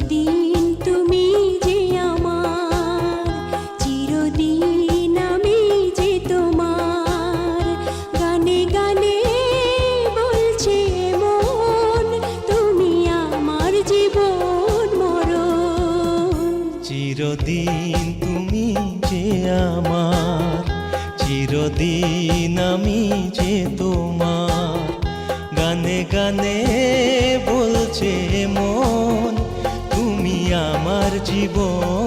চিরদিন তুমি যে আমার, চিরদিন আমি যে তোমার। গানে গানে বলছে মন, তুমি আমার জীবন মরণ। চিরদিন তুমি যে আমার, চিরদিন আমি যে তোমার। গানে গানে বলছে মন, তুমি আমার জীবন